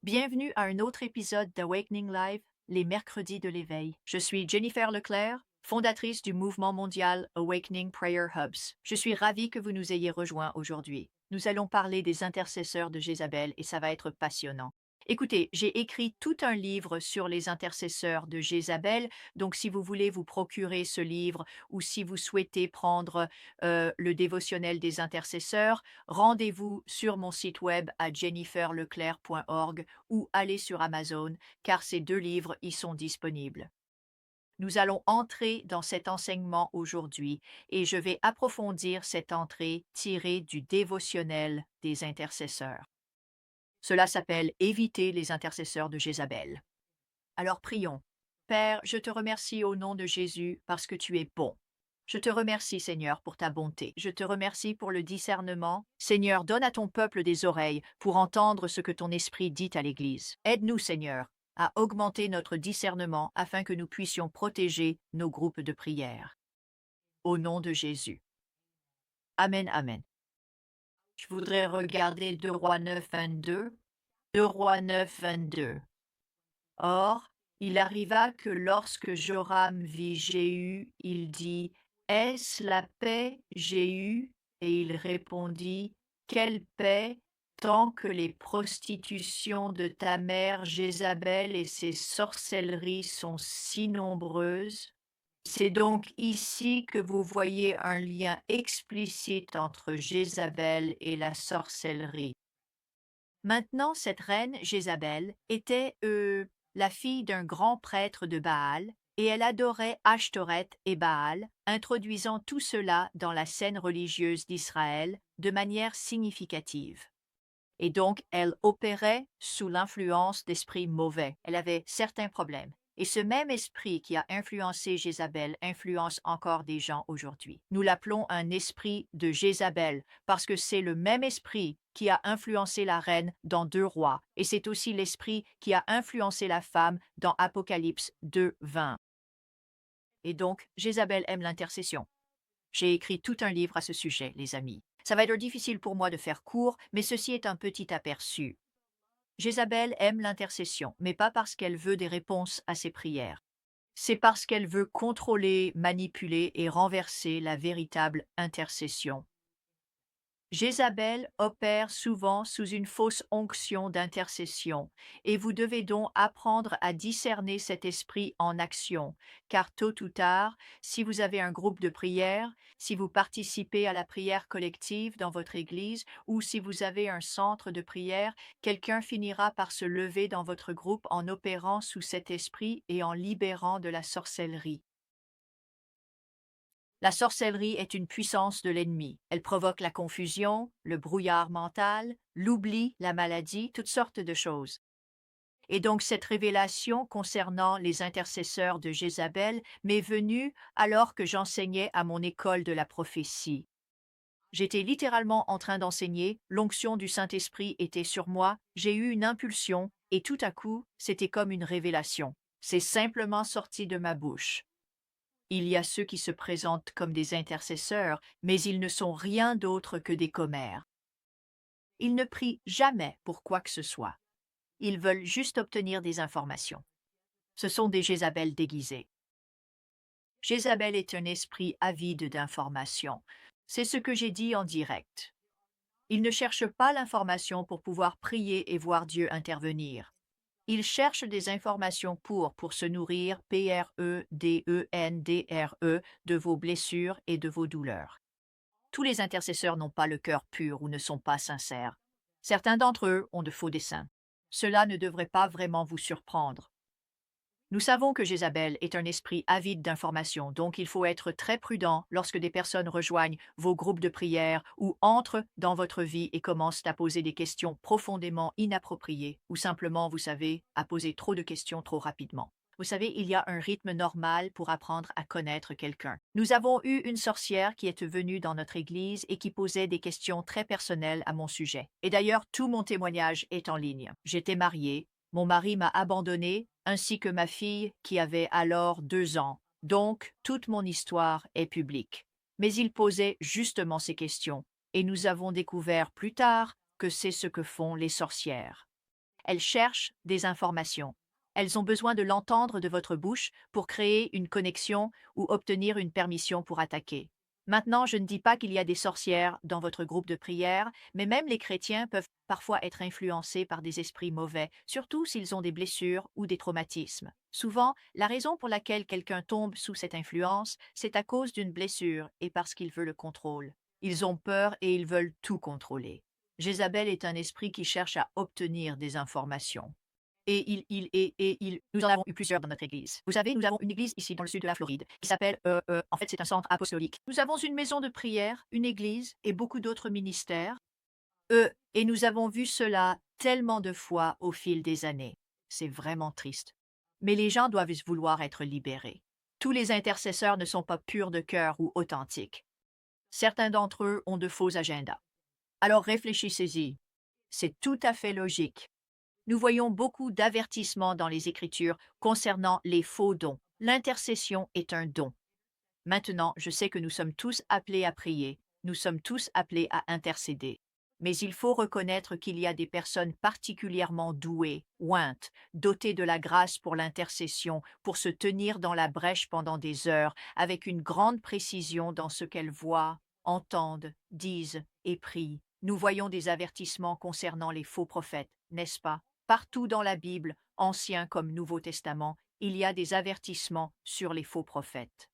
Bienvenue à un autre épisode d'Awakening Live, les mercredis de l'éveil. Je suis Jennifer Leclerc, fondatrice du mouvement mondial Awakening Prayer Hubs. Je suis ravie que vous nous ayez rejoints aujourd'hui. Nous allons parler des intercesseurs de Jézabel et ça va être passionnant. Écoutez, j'ai écrit tout un livre sur les intercesseurs de Jézabel, donc si vous voulez vous procurer ce livre ou si vous souhaitez prendre le dévotionnel des intercesseurs, rendez-vous sur mon site web à jenniferleclerc.org ou allez sur Amazon, car ces deux livres y sont disponibles. Nous allons entrer dans cet enseignement aujourd'hui et je vais approfondir cette entrée tirée du dévotionnel des intercesseurs. Cela s'appelle Éviter les intercesseurs de Jézabel. Alors prions. Père, je te remercie au nom de Jésus parce que tu es bon. Je te remercie, Seigneur, pour ta bonté. Je te remercie pour le discernement. Seigneur, donne à ton peuple des oreilles pour entendre ce que ton esprit dit à l'Église. Aide-nous, Seigneur, à augmenter notre discernement afin que nous puissions protéger nos groupes de prière. Au nom de Jésus. Amen, amen. Je voudrais regarder 2 Rois 9, 22. 2 Rois 9, 22. Or, il arriva que lorsque Joram vit Jéhu, il dit: Est-ce la paix, Jéhu? Et il répondit: Quelle paix, tant que les prostitutions de ta mère Jézabel et ses sorcelleries sont si nombreuses. C'est donc ici que vous voyez un lien explicite entre Jézabel et la sorcellerie. Maintenant, cette reine Jézabel était la fille d'un grand prêtre de Baal, et elle adorait Ashtoreth et Baal, introduisant tout cela dans la scène religieuse d'Israël de manière significative. Et donc, elle opérait sous l'influence d'esprits mauvais. Elle avait certains problèmes. Et ce même esprit qui a influencé Jézabel influence encore des gens aujourd'hui. Nous l'appelons un esprit de Jézabel parce que c'est le même esprit qui a influencé la reine dans 2 Rois. Et c'est aussi l'esprit qui a influencé la femme dans Apocalypse 2, 20. Et donc, Jézabel aime l'intercession. J'ai écrit tout un livre à ce sujet, les amis. Ça va être difficile pour moi de faire court, mais ceci est un petit aperçu. Jézabel aime l'intercession, mais pas parce qu'elle veut des réponses à ses prières. C'est parce qu'elle veut contrôler, manipuler et renverser la véritable intercession. Jézabel opère souvent sous une fausse onction d'intercession, et vous devez donc apprendre à discerner cet esprit en action, car tôt ou tard, si vous avez un groupe de prière, si vous participez à la prière collective dans votre église, ou si vous avez un centre de prière, quelqu'un finira par se lever dans votre groupe en opérant sous cet esprit et en libérant de la sorcellerie. La sorcellerie est une puissance de l'ennemi. Elle provoque la confusion, le brouillard mental, l'oubli, la maladie, toutes sortes de choses. Et donc cette révélation concernant les intercesseurs de Jézabel m'est venue alors que j'enseignais à mon école de la prophétie. J'étais littéralement en train d'enseigner, l'onction du Saint-Esprit était sur moi, j'ai eu une impulsion et tout à coup, c'était comme une révélation. C'est simplement sorti de ma bouche. Il y a ceux qui se présentent comme des intercesseurs, mais ils ne sont rien d'autre que des commères. Ils ne prient jamais pour quoi que ce soit. Ils veulent juste obtenir des informations. Ce sont des Jézabel déguisées. Jézabel est un esprit avide d'informations. C'est ce que j'ai dit en direct. Il ne cherche pas l'information pour pouvoir prier et voir Dieu intervenir. Il cherche des informations pour se nourrir, PREDENDRE, de vos blessures et de vos douleurs. Tous les intercesseurs n'ont pas le cœur pur ou ne sont pas sincères. Certains d'entre eux ont de faux desseins. Cela ne devrait pas vraiment vous surprendre. Nous savons que Jézabel est un esprit avide d'informations, donc il faut être très prudent lorsque des personnes rejoignent vos groupes de prière ou entrent dans votre vie et commencent à poser des questions profondément inappropriées ou simplement, vous savez, à poser trop de questions trop rapidement. Vous savez, il y a un rythme normal pour apprendre à connaître quelqu'un. Nous avons eu une sorcière qui est venue dans notre église et qui posait des questions très personnelles à mon sujet. Et d'ailleurs, tout mon témoignage est en ligne. J'étais mariée, mon mari m'a abandonnée, ainsi que ma fille qui avait alors 2 ans. Donc, toute mon histoire est publique. Mais il posait justement ces questions, et nous avons découvert plus tard que c'est ce que font les sorcières. Elles cherchent des informations. Elles ont besoin de l'entendre de votre bouche pour créer une connexion ou obtenir une permission pour attaquer. Maintenant, je ne dis pas qu'il y a des sorcières dans votre groupe de prière, mais même les chrétiens peuvent parfois être influencés par des esprits mauvais, surtout s'ils ont des blessures ou des traumatismes. Souvent, la raison pour laquelle quelqu'un tombe sous cette influence, c'est à cause d'une blessure et parce qu'il veut le contrôle. Ils ont peur et ils veulent tout contrôler. Jézabel est un esprit qui cherche à obtenir des informations. Nous en avons eu plusieurs dans notre église. Vous savez, nous avons une église ici dans le sud de la Floride qui s'appelle, en fait, c'est un centre apostolique. Nous avons une maison de prière, une église et beaucoup d'autres ministères. Et nous avons vu cela tellement de fois au fil des années. C'est vraiment triste. Mais les gens doivent vouloir être libérés. Tous les intercesseurs ne sont pas purs de cœur ou authentiques. Certains d'entre eux ont de faux agendas. Alors réfléchissez-y. C'est tout à fait logique. Nous voyons beaucoup d'avertissements dans les Écritures concernant les faux dons. L'intercession est un don. Maintenant, je sais que nous sommes tous appelés à prier, nous sommes tous appelés à intercéder. Mais il faut reconnaître qu'il y a des personnes particulièrement douées, ointes, dotées de la grâce pour l'intercession, pour se tenir dans la brèche pendant des heures, avec une grande précision dans ce qu'elles voient, entendent, disent et prient. Nous voyons des avertissements concernant les faux prophètes, n'est-ce pas? Partout dans la Bible, Ancien comme Nouveau Testament, il y a des avertissements sur les faux prophètes.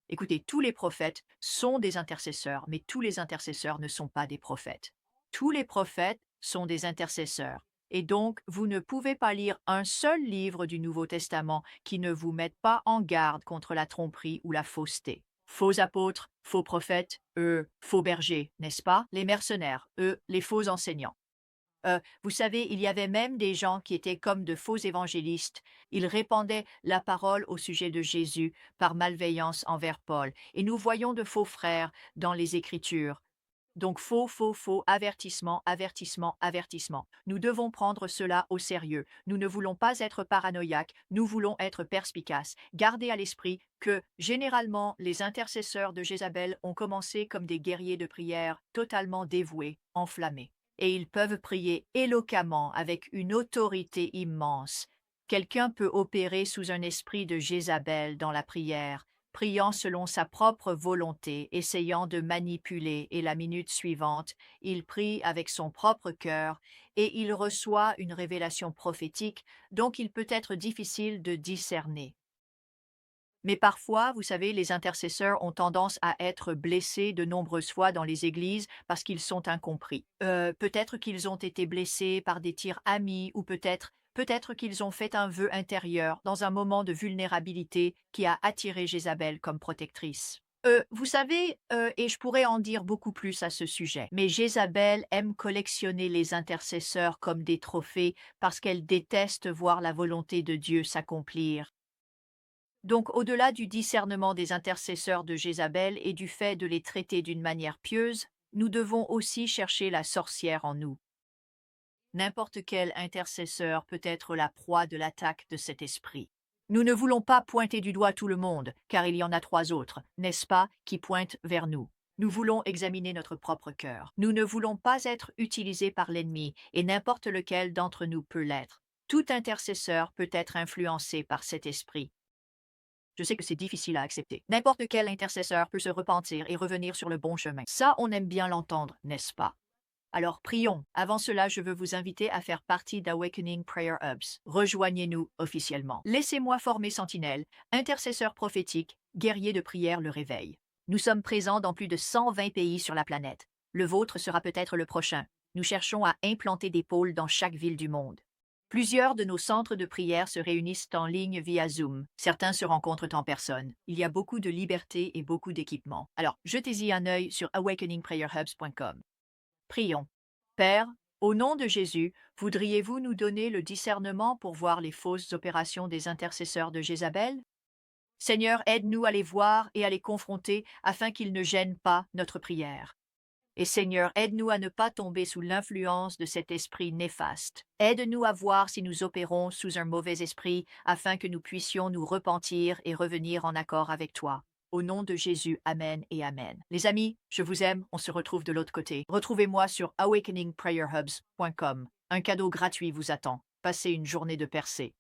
Écoutez, tous les prophètes sont des intercesseurs, mais tous les intercesseurs ne sont pas des prophètes. Tous les prophètes sont des intercesseurs. Et donc, vous ne pouvez pas lire un seul livre du Nouveau Testament qui ne vous mette pas en garde contre la tromperie ou la fausseté. Faux apôtres, faux prophètes, eux, faux bergers, n'est-ce pas? Les mercenaires, eux, les faux enseignants. Vous savez, il y avait même des gens qui étaient comme de faux évangélistes. Ils répandaient la parole au sujet de Jésus par malveillance envers Paul. Et nous voyons de faux frères dans les Écritures. Donc faux, avertissement, avertissement, avertissement. Nous devons prendre cela au sérieux. Nous ne voulons pas être paranoïaques, nous voulons être perspicaces. Gardez à l'esprit que, généralement, les intercesseurs de Jézabel ont commencé comme des guerriers de prière totalement dévoués, enflammés. Et ils peuvent prier éloquemment avec une autorité immense. Quelqu'un peut opérer sous un esprit de Jézabel dans la prière, priant selon sa propre volonté, essayant de manipuler, et la minute suivante, il prie avec son propre cœur, et il reçoit une révélation prophétique, donc il peut être difficile de discerner. Mais parfois, vous savez, les intercesseurs ont tendance à être blessés de nombreuses fois dans les églises parce qu'ils sont incompris. Peut-être qu'ils ont été blessés par des tirs amis ou peut-être qu'ils ont fait un vœu intérieur dans un moment de vulnérabilité qui a attiré Jézabel comme protectrice. Vous savez, et je pourrais en dire beaucoup plus à ce sujet, mais Jézabel aime collectionner les intercesseurs comme des trophées parce qu'elle déteste voir la volonté de Dieu s'accomplir. Donc, au-delà du discernement des intercesseurs de Jézabel et du fait de les traiter d'une manière pieuse, nous devons aussi chercher la sorcière en nous. N'importe quel intercesseur peut être la proie de l'attaque de cet esprit. Nous ne voulons pas pointer du doigt tout le monde, car il y en a trois autres, n'est-ce pas, qui pointent vers nous. Nous voulons examiner notre propre cœur. Nous ne voulons pas être utilisés par l'ennemi, et n'importe lequel d'entre nous peut l'être. Tout intercesseur peut être influencé par cet esprit. Je sais que c'est difficile à accepter. N'importe quel intercesseur peut se repentir et revenir sur le bon chemin. Ça, on aime bien l'entendre, n'est-ce pas? Alors prions. Avant cela, je veux vous inviter à faire partie d'Awakening Prayer Hubs. Rejoignez-nous officiellement. Laissez-moi former Sentinelle, intercesseur prophétique, guerrier de prière le réveil. Nous sommes présents dans plus de 120 pays sur la planète. Le vôtre sera peut-être le prochain. Nous cherchons à implanter des pôles dans chaque ville du monde. Plusieurs de nos centres de prière se réunissent en ligne via Zoom. Certains se rencontrent en personne. Il y a beaucoup de liberté et beaucoup d'équipements. Alors, jetez-y un œil sur awakeningprayerhubs.com. Prions. Père, au nom de Jésus, voudriez-vous nous donner le discernement pour voir les fausses opérations des intercesseurs de Jézabel? Seigneur, aide-nous à les voir et à les confronter afin qu'ils ne gênent pas notre prière. Et Seigneur, aide-nous à ne pas tomber sous l'influence de cet esprit néfaste. Aide-nous à voir si nous opérons sous un mauvais esprit afin que nous puissions nous repentir et revenir en accord avec toi. Au nom de Jésus, Amen et Amen. Les amis, je vous aime, on se retrouve de l'autre côté. Retrouvez-moi sur awakeningprayerhubs.com. Un cadeau gratuit vous attend. Passez une journée de percée.